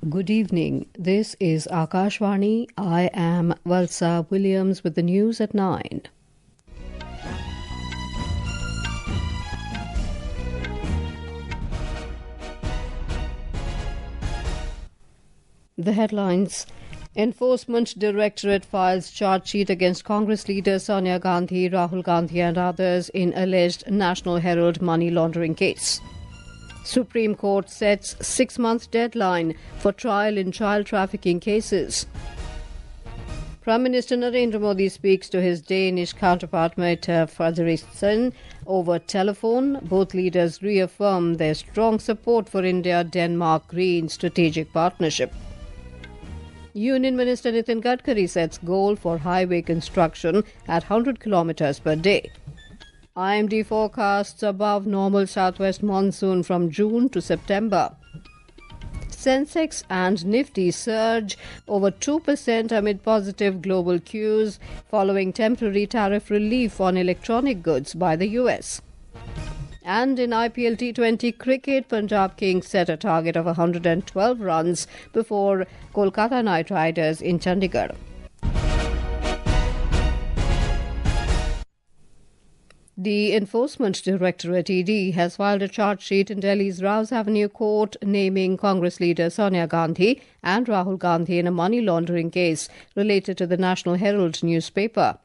Good evening. This is Akashvani. I am Valsa Williams with the news at 9. The headlines. Enforcement Directorate files charge sheet against Congress leaders Sonia Gandhi, Rahul Gandhi and others in alleged National Herald money laundering case. Supreme Court sets 6-month deadline for trial in child trafficking cases. Prime Minister Narendra Modi speaks to his Danish counterpart Mette Frederiksen over telephone. Both leaders reaffirm their strong support for India-Denmark Green Strategic Partnership. Union Minister Nitin Gadkari sets goal for highway construction at 100 kilometres per day. IMD forecasts above normal Southwest Monsoon from June to September. Sensex and Nifty surge over 2% amid positive global cues following temporary tariff relief on electronic goods by the US. And in IPL T20 Cricket, Punjab Kings set a target of 112 runs before Kolkata Knight Riders in Chandigarh. The Enforcement Directorate ED has filed a charge sheet in Delhi's Rouse Avenue Court naming Congress leader Sonia Gandhi and Rahul Gandhi in a money laundering case related to the National Herald newspaper.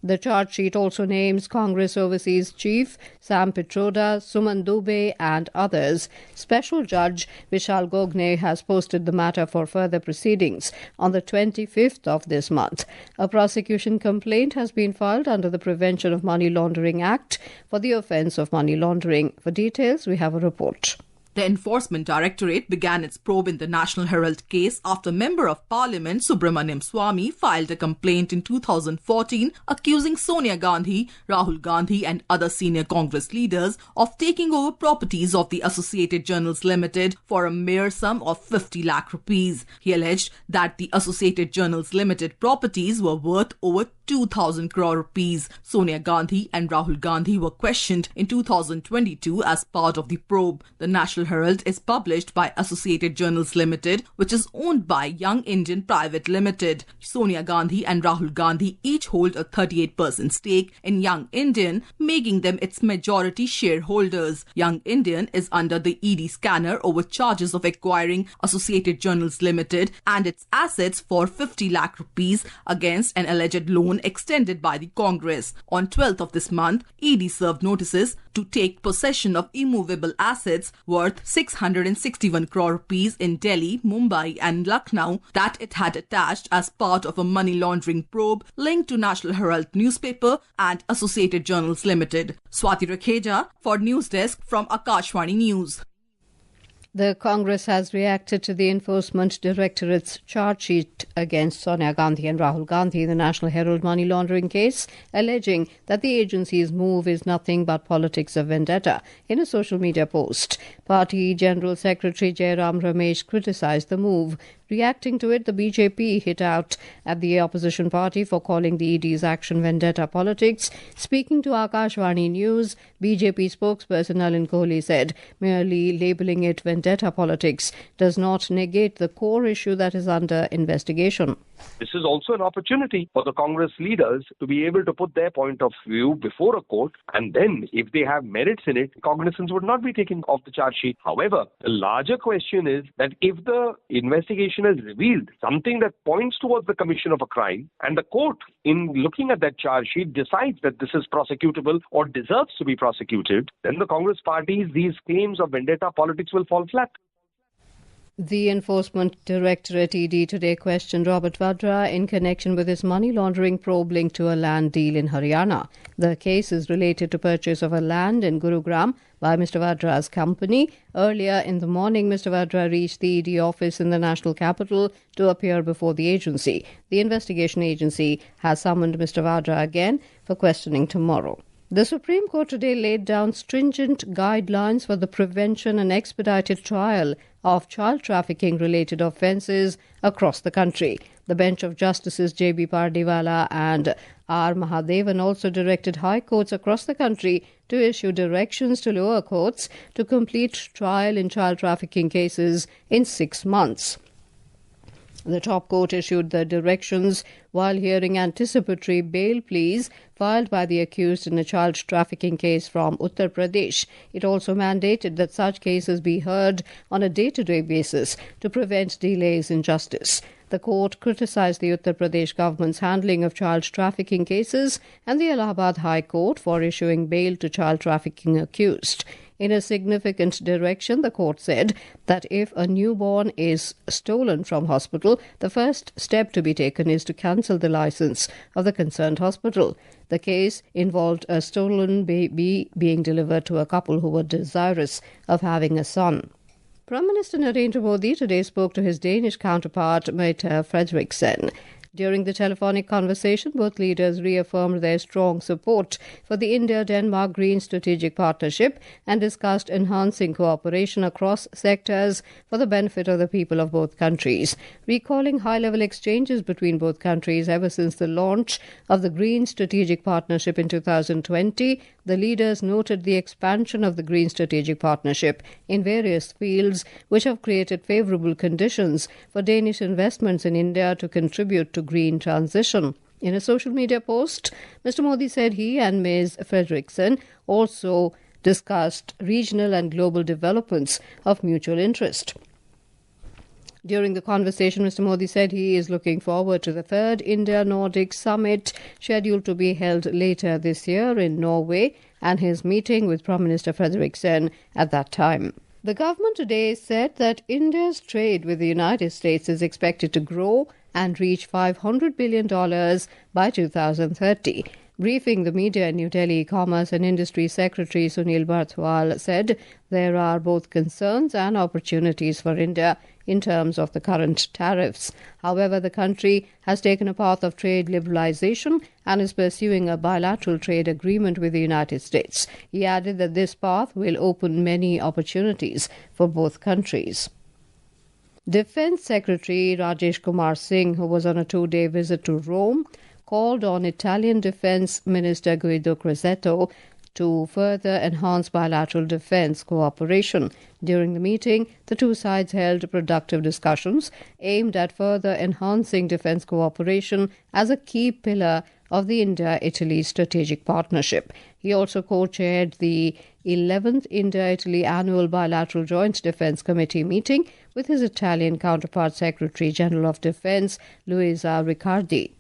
The charge sheet also names Congress Overseas Chief Sam Pitroda, Suman Dubey and others. Special Judge Vishal Gogne has posted the matter for further proceedings on the 25th of this month. A prosecution complaint has been filed under the Prevention of Money Laundering Act for the offence of money laundering. For details, we have a report. The Enforcement Directorate began its probe in the National Herald case after Member of Parliament Subramaniam Swamy filed a complaint in 2014 accusing Sonia Gandhi, Rahul Gandhi and other senior Congress leaders of taking over properties of the Associated Journals Limited for a mere sum of 50 lakh rupees. He alleged that the Associated Journals Limited properties were worth over 2,000 crore rupees. Sonia Gandhi and Rahul Gandhi were questioned in 2022 as part of the probe. The National Herald is published by Associated Journals Limited, which is owned by Young Indian Private Limited. Sonia Gandhi and Rahul Gandhi each hold a 38% stake in Young Indian, making them its majority shareholders. Young Indian is under the ED scanner over charges of acquiring Associated Journals Limited and its assets for 50 lakh rupees against an alleged loan extended by the Congress. On 12th of this month, ED served notices to take possession of immovable assets worth 661 crore rupees in Delhi, Mumbai and Lucknow that it had attached as part of a money laundering probe linked to National Herald newspaper and Associated Journals Limited. Swati Rakheja for News Desk from Akashvani News. The Congress has reacted to the Enforcement Directorate's charge sheet against Sonia Gandhi and Rahul Gandhi in the National Herald money laundering case, alleging that the agency's move is nothing but politics of vendetta. In a social media post, Party General Secretary Jairam Ramesh criticised the move. Reacting to it, the BJP hit out at the opposition party for calling the ED's action vendetta politics. Speaking to Akashvani News, BJP spokesperson Nalin Kohli said, merely labelling it vendetta politics does not negate the core issue that is under investigation. This is also an opportunity for the Congress leaders to be able to put their point of view before a court, and then if they have merits in it, cognizance would not be taken off the charge sheet. However, the larger question is that if the investigation has revealed something that points towards the commission of a crime, and the court, in looking at that charge sheet, decides that this is prosecutable or deserves to be prosecuted, then the Congress parties, these claims of vendetta politics will fall flat. The Enforcement Directorate ED today questioned Robert Vadra in connection with his money laundering probe linked to a land deal in Haryana. The case is related to purchase of a land in Gurugram by Mr. Vadra's company. Earlier in the morning, Mr. Vadra reached the ED office in the national capital to appear before the agency. The investigation agency has summoned Mr. Vadra again for questioning tomorrow. The Supreme Court today laid down stringent guidelines for the prevention and expedited trial of child trafficking-related offences across the country. The bench of Justices J.B. Pardiwala and R. Mahadevan also directed high courts across the country to issue directions to lower courts to complete trial in child trafficking cases in 6 months. The top court issued the directions while hearing anticipatory bail pleas filed by the accused in a child trafficking case from Uttar Pradesh. It also mandated that such cases be heard on a day-to-day basis to prevent delays in justice. The court criticised the Uttar Pradesh government's handling of child trafficking cases and the Allahabad High Court for issuing bail to child trafficking accused. In a significant direction, the court said that if a newborn is stolen from hospital, the first step to be taken is to cancel the licence of the concerned hospital. The case involved a stolen baby being delivered to a couple who were desirous of having a son. Prime Minister Narendra Modi today spoke to his Danish counterpart, Mette Frederiksen. During the telephonic conversation, both leaders reaffirmed their strong support for the India-Denmark Green Strategic Partnership and discussed enhancing cooperation across sectors for the benefit of the people of both countries. Recalling high-level exchanges between both countries ever since the launch of the Green Strategic Partnership in 2020, the leaders noted the expansion of the Green Strategic Partnership in various fields which have created favourable conditions for Danish investments in India to contribute to green transition. In a social media post, Mr. Modi said he and Ms. Frederiksen also discussed regional and global developments of mutual interest. During the conversation, Mr. Modi said he is looking forward to the third India-Nordic summit scheduled to be held later this year in Norway and his meeting with Prime Minister Frederiksen at that time. The government today said that India's trade with the United States is expected to grow and reach $500 billion by 2030. Briefing the media in New Delhi, Commerce and Industry Secretary Sunil Barthwal said there are both concerns and opportunities for India in terms of the current tariffs. However, the country has taken a path of trade liberalization and is pursuing a bilateral trade agreement with the United States. He added that this path will open many opportunities for both countries. Defence Secretary Rajesh Kumar Singh, who was on a 2-day visit to Rome, called on Italian Defence Minister Guido Crosetto to further enhance bilateral defence cooperation. During the meeting, the two sides held productive discussions aimed at further enhancing defence cooperation as a key pillar of the India-Italy strategic partnership. He also co-chaired the 11th India-Italy Annual Bilateral Joint Defence Committee meeting with his Italian counterpart Secretary General of Defence, Luisa Riccardi.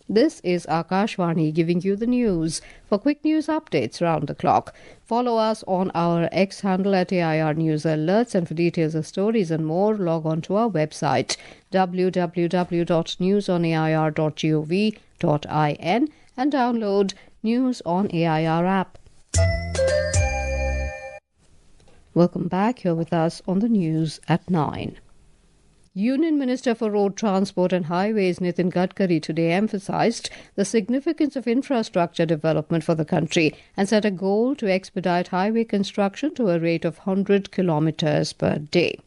This is Akashvani giving you the news. For quick news updates round the clock, follow us on our X handle at AIR News Alerts, and for details of stories and more, log on to our website www.newsonair.gov.in and download News on AIR app. Welcome back. You're with us on the news at 9. Union Minister for Road Transport and Highways Nitin Gadkari today emphasised the significance of infrastructure development for the country and set a goal to expedite highway construction to a rate of 100 kilometres per day.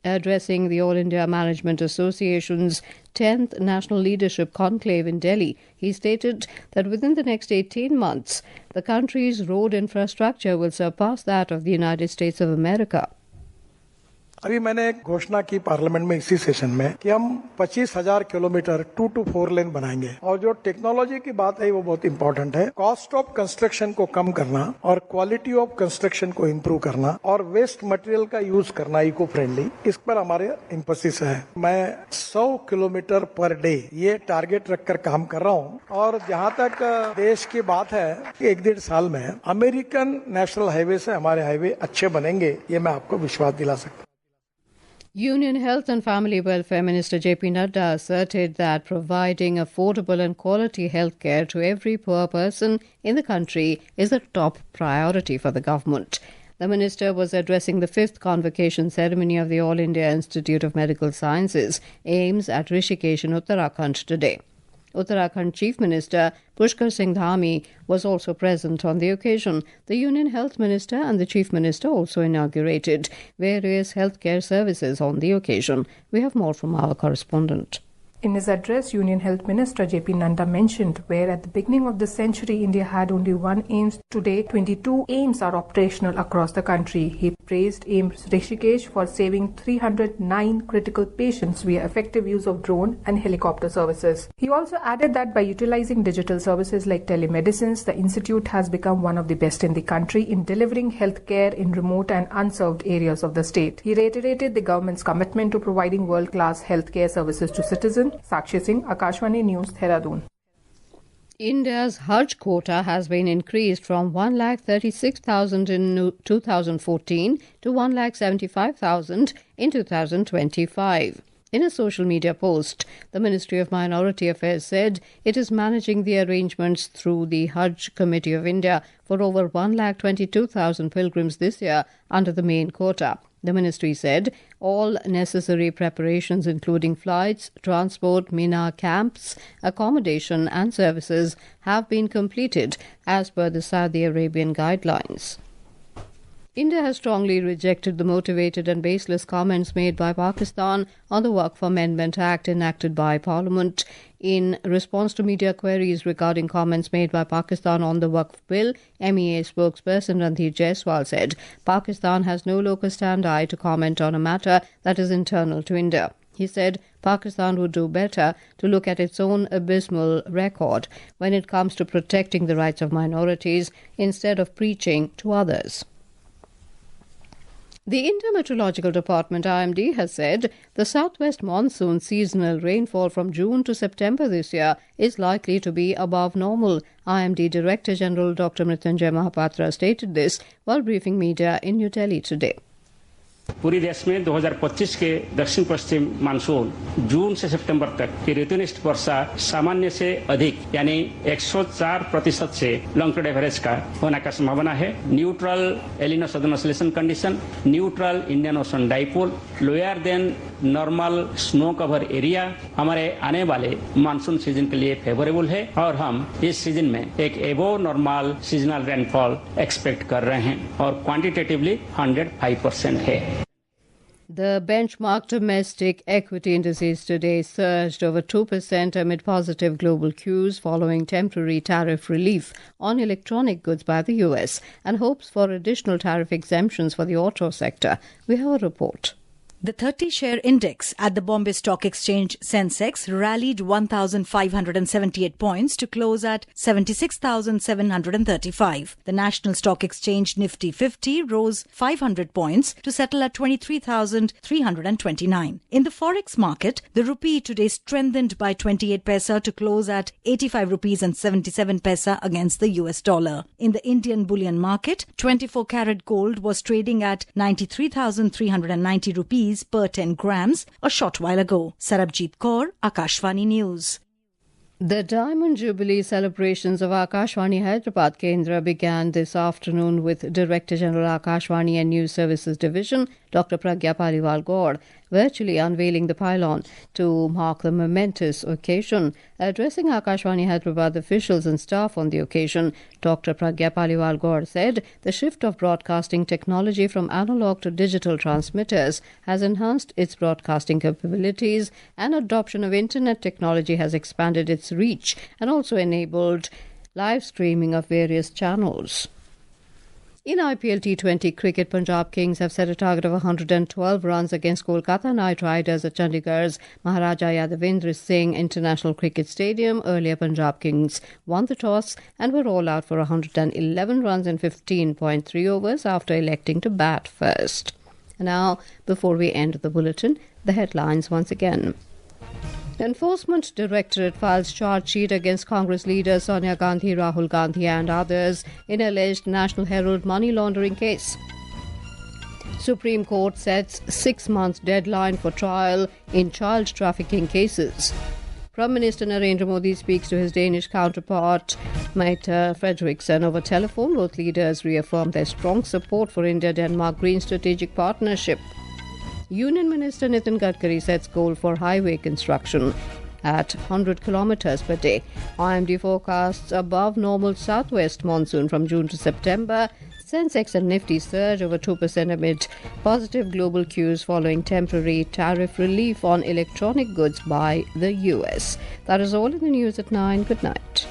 Addressing the All India Management Association's 10th National Leadership Conclave in Delhi, he stated that within the next 18 months, the country's road infrastructure will surpass that of the United States of America. अभी मैंने घोषणा की parliament में इसी session में कि हम 25,000 kilometre 2 to 4 लेन बनाएंगे और जो टेक्नोलॉजी की बात है वो बहुत इंपॉर्टेंट है. कॉस्ट ऑफ कंस्ट्रक्शन को कम करना और क्वालिटी ऑफ कंस्ट्रक्शन को इम्प्रूव करना और वेस्ट मटेरियल का यूज करना इको फ्रेंडली, इस पर हमारे एम्फेसिस है. मैं 100 किलोमीटर पर डे ये टारगेट रखकर काम कर रहा हूँ और जहाँ तक देश की बात है 1-1.5 साल में अमेरिकन नेशनल हाईवे से हमारे हाईवे अच्छे बनेंगे, ये मैं आपको विश्वास दिला सकता हूँ. Union Health and Family Welfare Minister J.P. Nadda asserted that providing affordable and quality health care to every poor person in the country is a top priority for the government. The minister was addressing the 5th convocation ceremony of the All India Institute of Medical Sciences, AIIMS, at Rishikesh in Uttarakhand today. Uttarakhand Chief Minister Pushkar Singh Dhami was also present on the occasion. The Union Health Minister and the Chief Minister also inaugurated various healthcare services on the occasion. We have more from our correspondent. In his address, Union Health Minister JP Nanda mentioned where at the beginning of the century India had only one AIIMS, today 22 AIIMS are operational across the country. He praised AIIMS Rishikesh for saving 309 critical patients via effective use of drone and helicopter services. He also added that by utilizing digital services like telemedicine, the institute has become one of the best in the country in delivering healthcare in remote and unserved areas of the state. He reiterated the government's commitment to providing world-class healthcare services to citizens. Sakshi Singh, Akashvani News, Dehradun. India's Hajj quota has been increased from 136,000 in 2014 to 175,000 in 2025. In a social media post, the Ministry of Minority Affairs said it is managing the arrangements through the Hajj Committee of India for over 122,000 pilgrims this year under the main quota. The ministry said all necessary preparations including flights, transport, Mina camps, accommodation and services have been completed as per the Saudi Arabian guidelines. India has strongly rejected the motivated and baseless comments made by Pakistan on the Waqf Amendment Act enacted by Parliament. In response to media queries regarding comments made by Pakistan on the Waqf Bill, MEA spokesperson Ranveer Jaiswal said Pakistan has no locus standi to comment on a matter that is internal to India. He said Pakistan would do better to look at its own abysmal record when it comes to protecting the rights of minorities instead of preaching to others. The India Meteorological Department IMD has said the Southwest Monsoon seasonal rainfall from June to September this year is likely to be above normal. IMD Director General Dr. Mrityunjay Mahapatra stated this while briefing media in New Delhi today. पूरी देश में 2025 के दक्षिण पश्चिम monsoon जून से सितंबर तक की ऋतुनिष्ठ वर्षा सामान्य से अधिक यानी 104% से लॉन्ग टर्म एवरेज का होने का संभावना है। Neutral एलिनो southern oscillation condition, neutral Indian ocean dipole, lower than normal snow cover area हमारे आने वाले मानसून सीजन के लिए फेवरेबल है और हम इस सीजन में एक एबो नॉर्मल सीजनल रेनफॉल एक्सपेक्ट कर रहे हैं और क्वांटिटेटिवली 105% है। The benchmark domestic equity indices today surged over 2% amid positive global cues following temporary tariff relief on electronic goods by the US and hopes for additional tariff exemptions for the auto sector. We have a report. The 30-share index at the Bombay Stock Exchange Sensex rallied 1,578 points to close at 76,735. The National Stock Exchange Nifty 50 rose 500 points to settle at 23,329. In the forex market, the rupee today strengthened by 28 paisa to close at 85 rupees and 77 paisa against the US dollar. In the Indian bullion market, 24-carat gold was trading at 93,390 rupees per 10 grams a short while ago. Sarabjit Kaur, Akashvani News. The Diamond Jubilee celebrations of Akashvani Hyderabad Kendra began this afternoon with Director General Akashvani and News Services Division, Dr. Pragya Paliwal Gaur, virtually unveiling the pylon to mark the momentous occasion. Addressing Akashvani Hyderabad officials and staff on the occasion, Dr. Pragya Paliwal Gaur said the shift of broadcasting technology from analog to digital transmitters has enhanced its broadcasting capabilities, and adoption of internet technology has expanded its reach and also enabled live streaming of various channels. In IPL T20 Cricket, Punjab Kings have set a target of 112 runs against Kolkata Knight Riders at Chandigarh's Maharaja Yadavendra Singh International Cricket Stadium. Earlier, Punjab Kings won the toss and were all out for 111 runs in 15.3 overs after electing to bat first. Now, before we end the bulletin, the headlines once again. The Enforcement Directorate files charge sheet against Congress leaders Sonia Gandhi, Rahul Gandhi and others in alleged National Herald money laundering case. Supreme Court sets 6 months deadline for trial in child trafficking cases. Prime Minister Narendra Modi speaks to his Danish counterpart Mette Frederiksen over telephone. Both leaders reaffirmed their strong support for India-Denmark Green Strategic Partnership. Union Minister Nitin Gadkari sets goal for highway construction at 100 kilometres per day. IMD forecasts above normal Southwest Monsoon from June to September. Sensex and Nifty surge over 2% amid positive global cues following temporary tariff relief on electronic goods by the US. That is all in the news at 9. Good night.